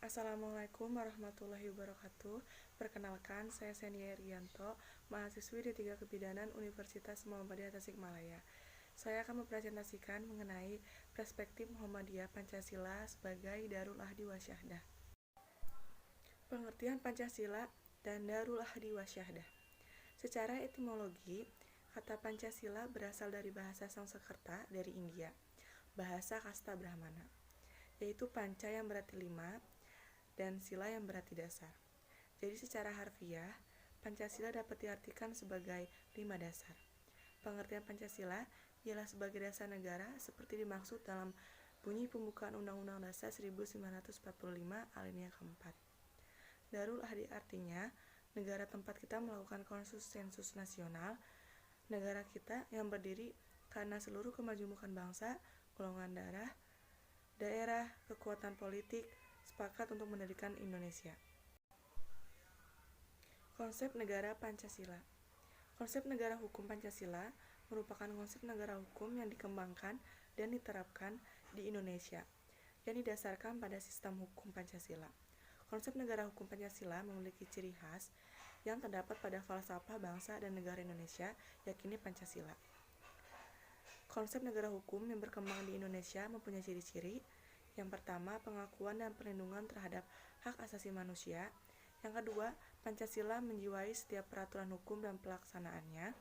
Assalamualaikum warahmatullahi wabarakatuh. Perkenalkan, saya Senia Rianto, mahasiswi D3 Kebidanan Universitas Muhammadiyah Tasikmalaya. Saya akan mempresentasikan mengenai perspektif Muhammadiyah Pancasila sebagai Darul Ahdi wa Syahdah. Pengertian Pancasila dan Darul Ahdi wa Syahdah. Secara etimologi, kata Pancasila berasal dari bahasa Sanskerta dari India, bahasa kasta Brahmana, yaitu panca yang berarti 5 dan sila yang berarti dasar. Jadi secara harfiah, Pancasila dapat diartikan sebagai 5 dasar. Pengertian Pancasila ialah sebagai dasar negara seperti dimaksud dalam bunyi pembukaan Undang-Undang Dasar 1945 alinea keempat. Darul Ahdi artinya negara tempat kita melakukan konsensus nasional, negara kita yang berdiri karena seluruh kemajemukan bangsa, golongan darah, daerah, kekuatan politik, sepakat untuk mendirikan Indonesia. Konsep negara Pancasila. Konsep negara hukum Pancasila merupakan konsep negara hukum yang dikembangkan dan diterapkan di Indonesia, yang didasarkan pada sistem hukum Pancasila. Konsep negara hukum Pancasila memiliki ciri khas yang terdapat pada falsafah bangsa dan negara Indonesia, yakni Pancasila. Konsep negara hukum yang berkembang di Indonesia mempunyai ciri-ciri. Yang pertama, pengakuan dan perlindungan terhadap hak asasi manusia. Yang kedua, Pancasila menjiwai setiap peraturan hukum dan pelaksanaannya.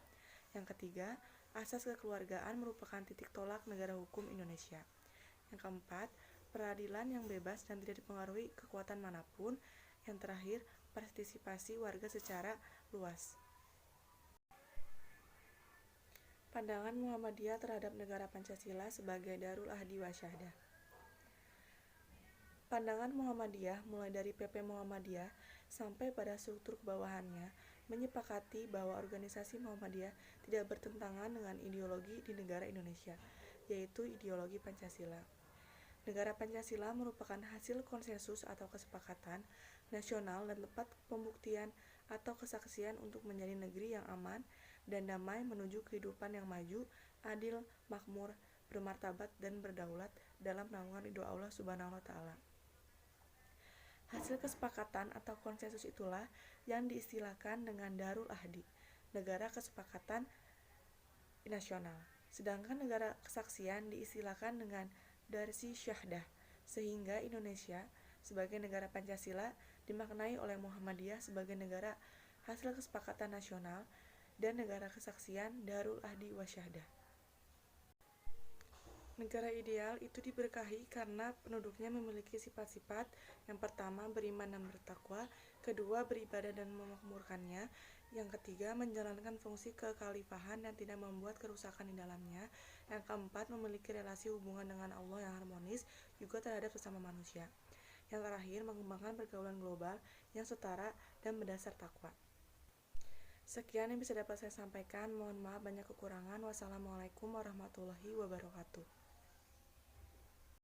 Yang ketiga, asas kekeluargaan merupakan titik tolak negara hukum Indonesia. Yang keempat, peradilan yang bebas dan tidak dipengaruhi kekuatan manapun. Yang terakhir, partisipasi warga secara luas. Pandangan Muhammadiyah terhadap negara Pancasila sebagai Darul Ahdi wa Syahdah. Pandangan Muhammadiyah mulai dari PP Muhammadiyah sampai pada struktur kebawahannya menyepakati bahwa organisasi Muhammadiyah tidak bertentangan dengan ideologi di negara Indonesia, yaitu ideologi Pancasila. Negara Pancasila merupakan hasil konsensus atau kesepakatan nasional dan tempat pembuktian atau kesaksian untuk menjadi negeri yang aman dan damai menuju kehidupan yang maju, adil, makmur, bermartabat dan berdaulat dalam naungan ridho Allah Subhanahu wa Ta'ala. Hasil kesepakatan atau konsensus itulah yang diistilahkan dengan Darul Ahdi, negara kesepakatan nasional. Sedangkan negara kesaksian diistilahkan dengan Darsi Syahdah, sehingga Indonesia sebagai negara Pancasila dimaknai oleh Muhammadiyah sebagai negara hasil kesepakatan nasional dan negara kesaksian Darul Ahdi wa Syahdah. Negara ideal itu diberkahi karena penduduknya memiliki sifat-sifat. Yang pertama, beriman dan bertakwa. Kedua, beribadah dan memakmurkannya. Yang ketiga, menjalankan fungsi kekhalifahan dan tidak membuat kerusakan di dalamnya. Yang keempat, memiliki relasi hubungan dengan Allah yang harmonis juga terhadap sesama manusia. Yang terakhir, mengembangkan pergaulan global yang setara dan berdasar takwa. Sekian yang bisa dapat saya sampaikan. Mohon maaf banyak kekurangan. Wassalamualaikum warahmatullahi wabarakatuh.